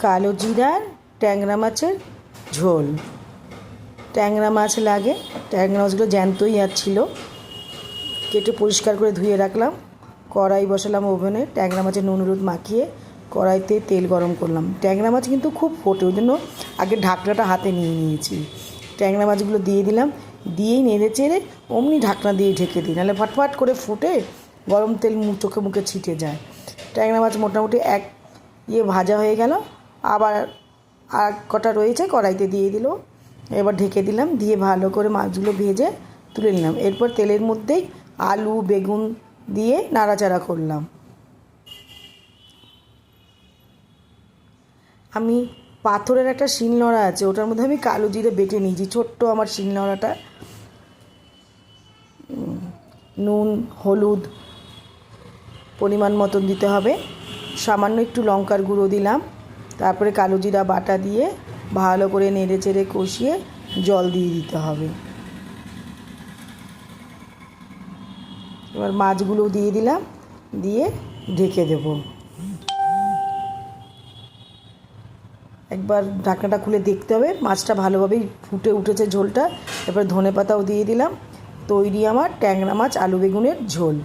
কালো জিরার ট্যাংরা মাছের ঝোল। ট্যাংরা মাছ লাগে, ট্যাংরা মাছগুলো জ্যান্তই ছিল, কেটে পরিষ্কার করে ধুয়ে রাখলাম। কড়াই বসালাম ওভেনে, ট্যাংরা মাছের নুন হলুদ মাখিয়ে কড়াইতে তেল গরম করলাম। ট্যাংরা মাছ কিন্তু খুব ফোটে, ওই জন্য আগে ঢাকনাটা হাতে নিয়ে নিয়েছি। ট্যাংরা মাছগুলো দিয়ে দিলাম, দিয়েই নেড়ে চেড়ে অমনি ঢাকনা দিয়ে ঢেকে দিই, নাহলে ফাটফাট করে ফুটে গরম তেল চোখে মুখে ছিটে যায়। ট্যাংরা মাছ মোটামুটি এক ভাজা হয়ে গেল, আবার আর কটা রয়েছে কড়াইতে দিয়ে দিল। এবার ঢেকে দিলাম, দিয়ে ভালো করে মাছগুলো ভেজে তুলে নিলাম। এরপর তেলের মধ্যেই আলু বেগুন দিয়ে নাড়াচাড়া করলাম। আমি পাথরের একটা শিলনোড়া আছে, ওটার মধ্যে আমি কালো জিরে বেটে নিয়েছি, ছোট্ট আমার শিলনোড়াটা। নুন হলুদ পরিমাণ মতন দিতে হবে, সামান্য একটু লঙ্কার গুঁড়ো দিলাম, তারপরে কালো জিরা বাটা দিয়ে ভালো করে নেড়ে চেড়ে কষিয়ে জল দিয়ে দিতে হবে। এবার মাছগুলো দিয়ে দিলাম, দিয়ে ঢেকে দেব। একবার ঢাকনাটা খুলে দেখতে হবে মাছটা ভালোভাবেই ফুটে উঠেছে ঝোলটা। এবার ধনেপাতাও দিয়ে দিলাম। তৈরি আমার ট্যাংরা মাছ আলু বেগুনের ঝোল।